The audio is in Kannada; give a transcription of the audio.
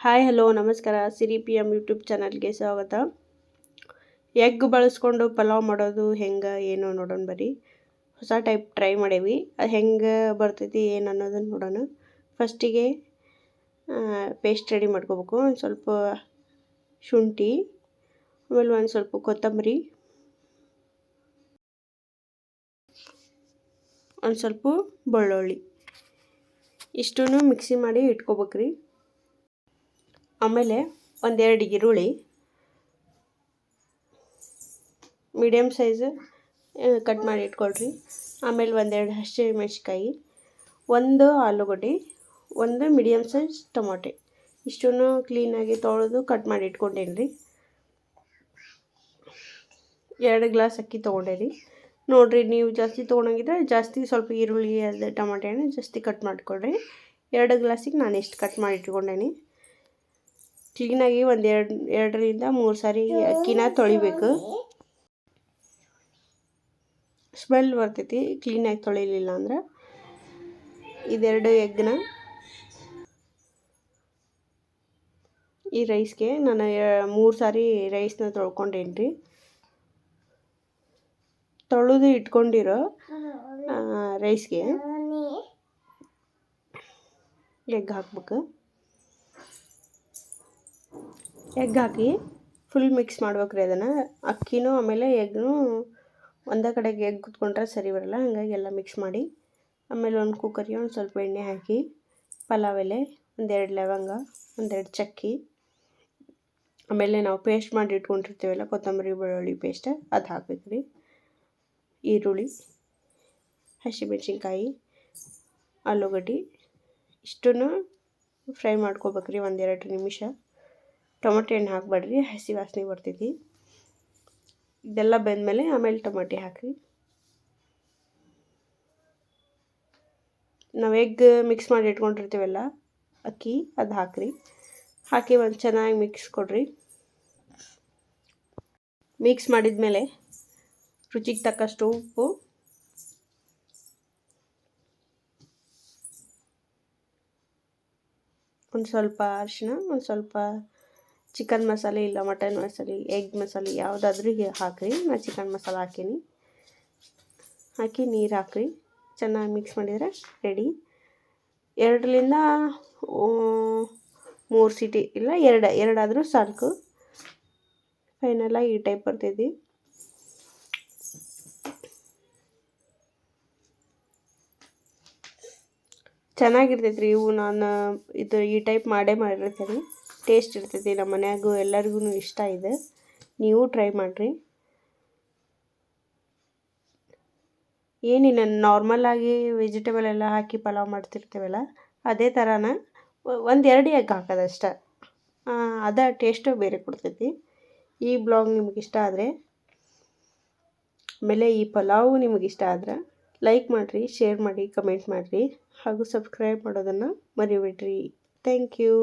ಹಾಯ್ ಹಲೋ ನಮಸ್ಕಾರ ಸಿರಿ ಪಿ ಎಮ್ ಯೂಟ್ಯೂಬ್ ಚಾನಲ್ಗೆ ಸ್ವಾಗತ. ಎಗ್ ಬಳಸ್ಕೊಂಡು ಪಲಾವ್ ಮಾಡೋದು ಹೆಂಗೆ ಏನೋ ನೋಡೋಣ ಬರ್ರಿ. ಹೊಸ ಟೈಪ್ ಟ್ರೈ ಮಾಡೇವಿ. ಅದು ಹೆಂಗೆ ಬರ್ತೈತಿ ಏನು ಅನ್ನೋದನ್ನು ನೋಡೋಣ. ಫಸ್ಟಿಗೆ ಪೇಸ್ಟ್ ರೆಡಿ ಮಾಡ್ಕೋಬೇಕು. ಒಂದು ಸ್ವಲ್ಪ ಶುಂಠಿ, ಆಮೇಲೆ ಒಂದು ಸ್ವಲ್ಪ ಕೊತ್ತಂಬರಿ, ಒಂದು ಸ್ವಲ್ಪ ಬೆಳ್ಳುಳ್ಳಿ, ಇಷ್ಟನ್ನು ಮಿಕ್ಸಿ ಮಾಡಿ ಇಟ್ಕೋಬೇಕ್ರಿ. ಆಮೇಲೆ ಒಂದೆರಡು ಈರುಳ್ಳಿ ಮೀಡಿಯಮ್ ಸೈಜ್ ಕಟ್ ಮಾಡಿ ಇಟ್ಕೊಳ್ರಿ. ಆಮೇಲೆ ಒಂದೆರಡು ಹಸಿಮೆಣ್ಸಿಕಾಯಿ, ಒಂದು ಆಲೂಗಡ್ಡೆ, ಒಂದು ಮೀಡಿಯಮ್ ಸೈಜ್ ಟೊಮಾಟೆ, ಇಷ್ಟನ್ನು ಕ್ಲೀನಾಗಿ ತೊಳೆದು ಕಟ್ ಮಾಡಿ ಇಟ್ಕೊಂಡೇನಿ ರೀ. 2 ಗ್ಲಾಸ್ ಅಕ್ಕಿ ತೊಗೊಂಡೇನಿ ನೋಡಿರಿ. ನೀವು ಜಾಸ್ತಿ ತೊಗೊಳಂಗಿದ್ರೆ ಜಾಸ್ತಿ ಸ್ವಲ್ಪ ಈರುಳ್ಳಿ ಅದು ಟೊಮಾಟೆನ ಜಾಸ್ತಿ ಕಟ್ ಮಾಡಿಕೊಡ್ರಿ. 2 ಗ್ಲಾಸಿಗೆ ನಾನು ಎಷ್ಟು ಕಟ್ ಮಾಡಿ ಇಟ್ಕೊಂಡೇನಿ. ಕ್ಲೀನಾಗಿ ಎರಡರಿಂದ 3 ಸಾರಿ ಅಕ್ಕಿನ ತೊಳಿಬೇಕು. ಸ್ಮೆಲ್ ಬರ್ತೈತಿ ಕ್ಲೀನಾಗಿ ತೊಳಿಲಿಲ್ಲ ಅಂದ್ರೆ. ಇದೆರಡು ಎಗ್ನ ಈ ರೈಸ್ಗೆ ನಾನು 3 ಸಾರಿ ರೈಸ್ನ ತೊಳ್ಕೊಂಡೇನಿ ರೀ. ತೊಳೆದು ಇಟ್ಕೊಂಡಿರೋ ರೈಸ್ಗೆ ಎಗ್ ಹಾಕ್ಬೇಕು. ಎಗ್ ಹಾಕಿ ಫುಲ್ ಮಿಕ್ಸ್ ಮಾಡ್ಬೇಕ್ರಿ ಅದನ್ನು. ಅಕ್ಕಿನೂ ಆಮೇಲೆ ಎಗ್ನೂ ಒಂದೇ ಕಡೆಗೆ ಎಗ್ ಕುತ್ಕೊಂಡ್ರೆ ಸರಿ ಬರಲ್ಲ, ಹಾಗಾಗಿ ಎಲ್ಲ ಮಿಕ್ಸ್ ಮಾಡಿ ಆಮೇಲೆ ಒಂದು ಕುಕ್ಕರ್ಗೆ ಒಂದು ಸ್ವಲ್ಪ ಎಣ್ಣೆ ಹಾಕಿ ಪಲಾವ್ ಎಲೆ, 1-2 ಲವಂಗ, 1-2 ಚಕ್ಕಿ, ಆಮೇಲೆ ನಾವು ಪೇಸ್ಟ್ ಮಾಡಿ ಇಟ್ಕೊಂಡಿರ್ತೀವಲ್ಲ ಕೊತ್ತಂಬರಿ ಬೆಳ್ಳುಳ್ಳಿ ಪೇಸ್ಟ್ ಅದು ಹಾಕ್ಬೇಕು ರೀ. ಈರುಳ್ಳಿ, ಹಸಿಮೆಣ್ಸಿನ್ಕಾಯಿ, ಆಲೂಗಡ್ಡೆ ಇಷ್ಟನ್ನು ಫ್ರೈ ಮಾಡ್ಕೋಬೇಕ್ರಿ 1-2 ನಿಮಿಷ. ಟೊಮೆಟೊ ಹಣ್ಣು ಹಾಕಬೇಡ್ರಿ, ಹಸಿ ವಾಸನೆ ಬರ್ತೈತಿ. ಇದೆಲ್ಲ ಬೆಂದಮೇಲೆ ಆಮೇಲೆ ಟೊಮೆಟೊ ಹಾಕಿರಿ. ನಾವು ಎಗ್ ಮಿಕ್ಸ್ ಮಾಡಿ ಇಟ್ಕೊಂಡಿರ್ತೀವಲ್ಲ ಅಕ್ಕಿ ಅದು ಹಾಕಿರಿ. ಹಾಕಿ ಒಂದು ಚೆನ್ನಾಗಿ ಮಿಕ್ಸ್ ಕೊಡ್ರಿ. ಮಿಕ್ಸ್ ಮಾಡಿದ್ಮೇಲೆ ರುಚಿಗೆ ತಕ್ಕಷ್ಟು ಉಪ್ಪು, ಒಂದು ಸ್ವಲ್ಪ ಅರಿಶಿನ, ಒಂದು ಸ್ವಲ್ಪ ಚಿಕನ್ ಮಸಾಲೆ ಇಲ್ಲ ಮಟನ್ ಮಸಾಲೆ, ಎಗ್ ಮಸಾಲೆ ಯಾವುದಾದ್ರೂ ಹಾಕಿರಿ. ನಾನು ಚಿಕನ್ ಮಸಾಲೆ ಹಾಕೀನಿ. ಹಾಕಿ ನೀರು ಹಾಕಿರಿ. ಚೆನ್ನಾಗಿ ಮಿಕ್ಸ್ ಮಾಡಿದರೆ ರೆಡಿ. 2ರಿಂದ 3 ಸೀಟಿ ಇಲ್ಲ 2 ಆದರೂ ಸಾಕು. ಫೈನಲಾಗಿ ಈ ಟೈಪ್ ಬರ್ತೈತಿ. ಚೆನ್ನಾಗಿರ್ತೈತೆ ರೀ ಇವು. ನಾನು ಈ ಟೈಪ್ ಮಾಡಿರ್ತೀನಿ. ಟೇಸ್ಟ್ ಇರ್ತೈತಿ. ನಮ್ಮ ಮನ್ಯಾಗೂ ಎಲ್ಲರಿಗೂ ಇಷ್ಟ ಇದೆ. ನೀವು ಟ್ರೈ ಮಾಡಿರಿ. ಏನಿಲ್ಲ, ನಾರ್ಮಲಾಗಿ ವೆಜಿಟೇಬಲ್ ಎಲ್ಲ ಹಾಕಿ ಪಲಾವ್ ಮಾಡ್ತಿರ್ತೀವಲ್ಲ ಅದೇ ಥರನ 1-2 ಎಗ್ ಹಾಕೋದಷ್ಟೆ. ಅದ ಟೇಸ್ಟು ಬೇರೆ ಕೊಡ್ತೈತಿ. ಈ ಬ್ಲಾಗ್ ನಿಮ್ಗೆ ಇಷ್ಟ ಆದರೆ, ಆಮೇಲೆ ಈ ಪಲಾವು ನಿಮಗೆ ಇಷ್ಟ ಆದ್ರೆ ಲೈಕ್ ಮಾಡಿರಿ, ಶೇರ್ ಮಾಡಿ, ಕಮೆಂಟ್ ಮಾಡಿರಿ ಹಾಗೂ ಸಬ್ಸ್ಕ್ರೈಬ್ ಮಾಡೋದನ್ನು ಮರಿಬೇಡ್ರಿ. Thank you.